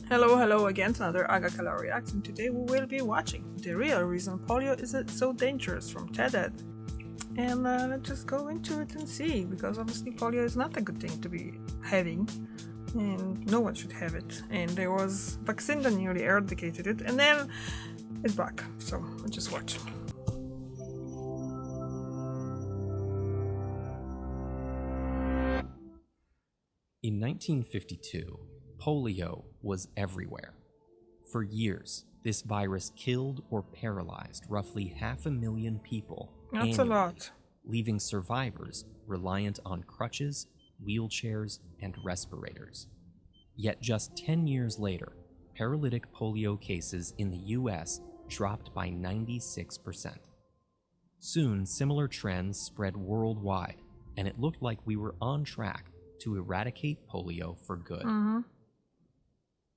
Hello again to another Agakala reaction. Today we will be watching The Real Reason Polio is So Dangerous from TED. And let's just go into it and see, because obviously polio is not a good thing to be having, and no one should have it. And there was vaccine that nearly eradicated it, and then it's back. So let's just watch. In 1952, polio was everywhere. For years, this virus killed or paralyzed roughly 500,000 people That's annually, a lot. leaving survivors reliant on crutches, wheelchairs, and respirators. Yet just 10 years later, paralytic polio cases in the US dropped by 96%. Soon, similar trends spread worldwide, and it looked like we were on track to eradicate polio for good.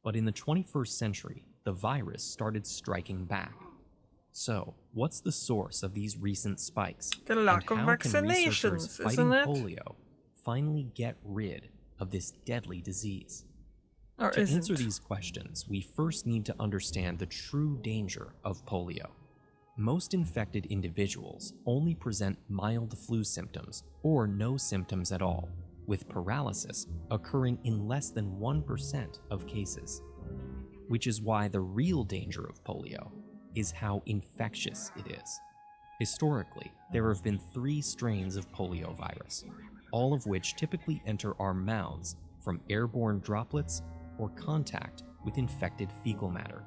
But in the 21st century, the virus started striking back. So, what's the source of these recent spikes? The lack of and how can researchers vaccinations, fighting isn't it? polio finally get rid of this deadly disease? Or To is answer it? these questions, we first need to understand the true danger of polio. Most infected individuals only present mild flu symptoms or no symptoms at all, with paralysis occurring in less than 1% of cases. Which is why the real danger of polio is how infectious it is. Historically, there have been 3 strains of poliovirus, all of which typically enter our mouths from airborne droplets or contact with infected fecal matter.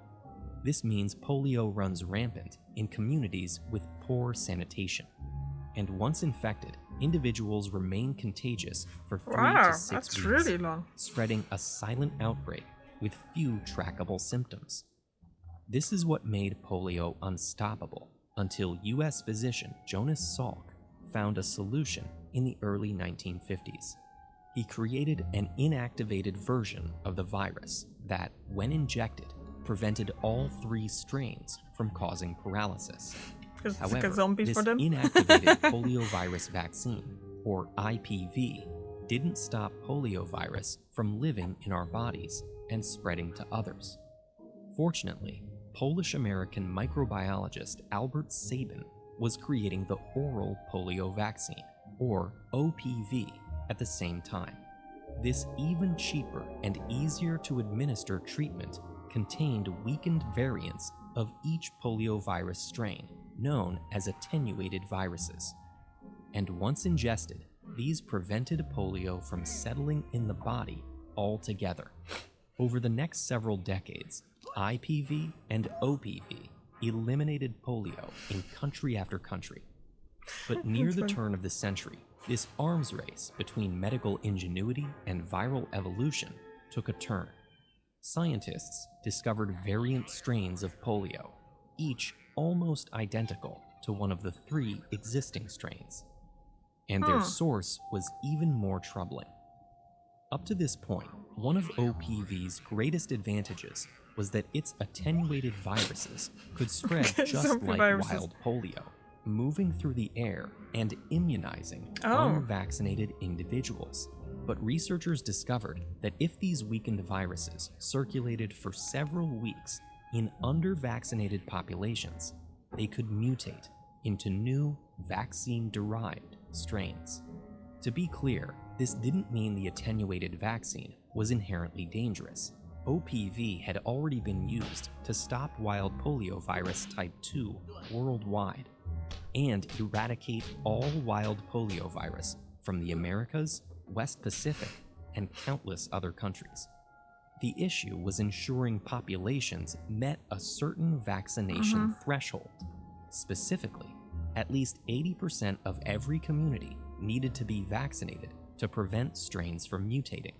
This means polio runs rampant in communities with poor sanitation. And once infected, individuals remain contagious for 3 Wow, to 6 that's weeks, really long. spreading a silent outbreak with few trackable symptoms. This is what made polio unstoppable until US physician Jonas Salk found a solution in the early 1950s. He created an inactivated version of the virus that, when injected, prevented all 3 strains from causing paralysis. Because it's like However, a zombie this for them. inactivated poliovirus vaccine, or IPV, didn't stop poliovirus from living in our bodies and spreading to others. Fortunately, Polish-American microbiologist Albert Sabin was creating the oral polio vaccine, or OPV, at the same time. This even cheaper and easier to administer treatment contained weakened variants of each poliovirus strain, known as attenuated viruses. And once ingested, these prevented polio from settling in the body altogether. Over the next several decades, IPV and OPV eliminated polio in country after country. But near the turn of the century, this arms race between medical ingenuity and viral evolution took a turn. Scientists discovered variant strains of polio, each almost identical to one of the 3 existing strains. And their source was even more troubling. Up to this point, one of OPV's greatest advantages was that its attenuated viruses could spread just Zombie like viruses. wild polio, moving through the air and immunizing Oh. unvaccinated individuals. But researchers discovered that if these weakened viruses circulated for several weeks in under-vaccinated populations, they could mutate into new vaccine-derived strains. To be clear, this didn't mean the attenuated vaccine was inherently dangerous. OPV had already been used to stop wild poliovirus type 2 worldwide and eradicate all wild poliovirus from the Americas, West Pacific, and countless other countries. The issue was ensuring populations met a certain vaccination threshold. Specifically, at least 80% of every community needed to be vaccinated to prevent strains from mutating.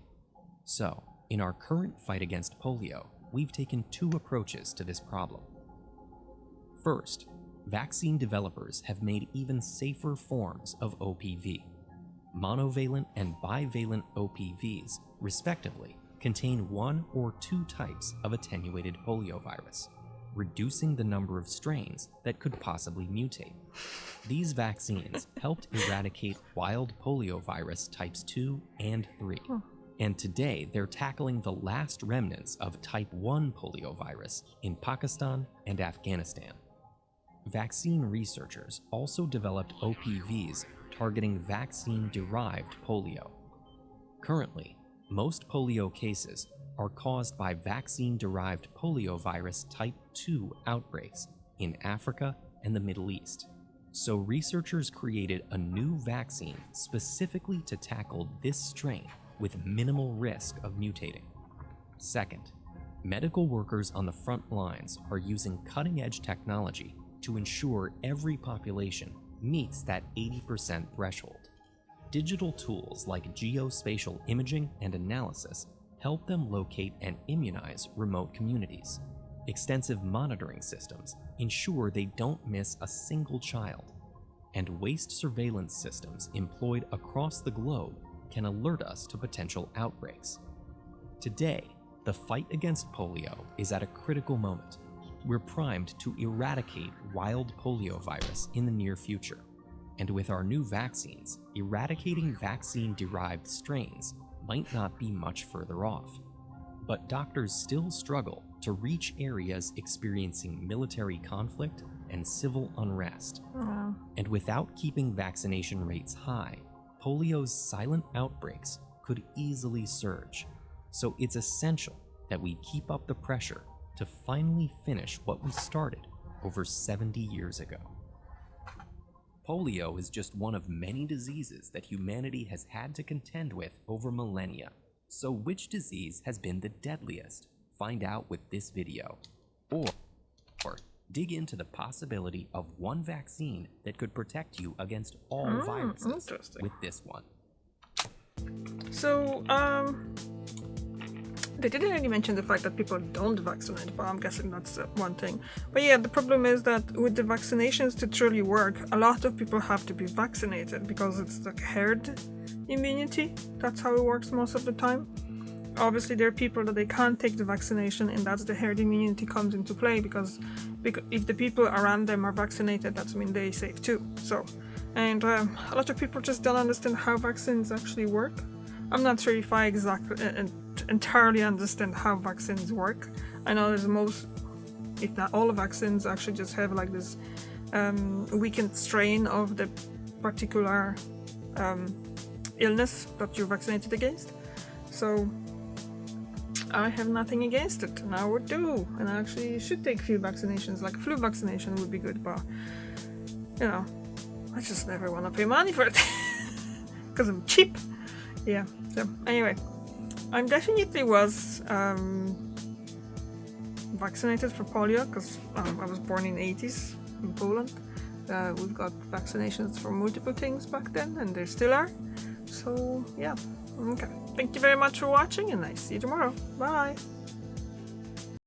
So, in our current fight against polio, we've taken 2 approaches to this problem. First, vaccine developers have made even safer forms of OPV. Monovalent and bivalent OPVs, respectively, contain 1 or 2 types of attenuated poliovirus, reducing the number of strains that could possibly mutate. These vaccines helped eradicate wild poliovirus types 2 and 3, And today they're tackling the last remnants of type 1 poliovirus in Pakistan and Afghanistan. Vaccine researchers also developed OPVs targeting vaccine-derived polio. Currently, most polio cases are caused by vaccine-derived poliovirus type 2 outbreaks in Africa and the Middle East. So researchers created a new vaccine specifically to tackle this strain with minimal risk of mutating. Second, medical workers on the front lines are using cutting-edge technology to ensure every population meets that 80% threshold. Digital tools like geospatial imaging and analysis help them locate and immunize remote communities. Extensive monitoring systems ensure they don't miss a single child, and waste surveillance systems employed across the globe can alert us to potential outbreaks. Today, the fight against polio is at a critical moment. We're primed to eradicate wild poliovirus in the near future, and with our new vaccines, eradicating vaccine-derived strains might not be much further off. But doctors still struggle to reach areas experiencing military conflict and civil unrest. And without keeping vaccination rates high, polio's silent outbreaks could easily surge. So it's essential that we keep up the pressure to finally finish what we started over 70 years ago. Polio is just one of many diseases that humanity has had to contend with over millennia. So which disease has been the deadliest? Find out with this video. Or dig into the possibility of one vaccine that could protect you against all viruses with this one. So, they didn't really mention the fact that people don't vaccinate, but I'm guessing that's one thing. But yeah, the problem is that with the vaccinations to truly work, a lot of people have to be vaccinated because it's like herd immunity. That's how it works most of the time. Obviously, there are people that they can't take the vaccination, and that's the herd immunity comes into play because if the people around them are vaccinated, that means they safe too. So, and a lot of people just don't understand how vaccines actually work. I'm not sure if I entirely understand how vaccines work. I know there's most, if not all, vaccines actually just have like this weakened strain of the particular illness that you're vaccinated against. So I have nothing against it, and I would do, and I actually should take a few vaccinations, like flu vaccination would be good, but you know, I just never want to pay money for it because I'm cheap. Yeah, so anyway, I definitely was vaccinated for polio because I was born in the 80s in Poland. We've got vaccinations for multiple things back then, and there still are. So yeah, okay. Thank you very much for watching, and I see you tomorrow. Bye!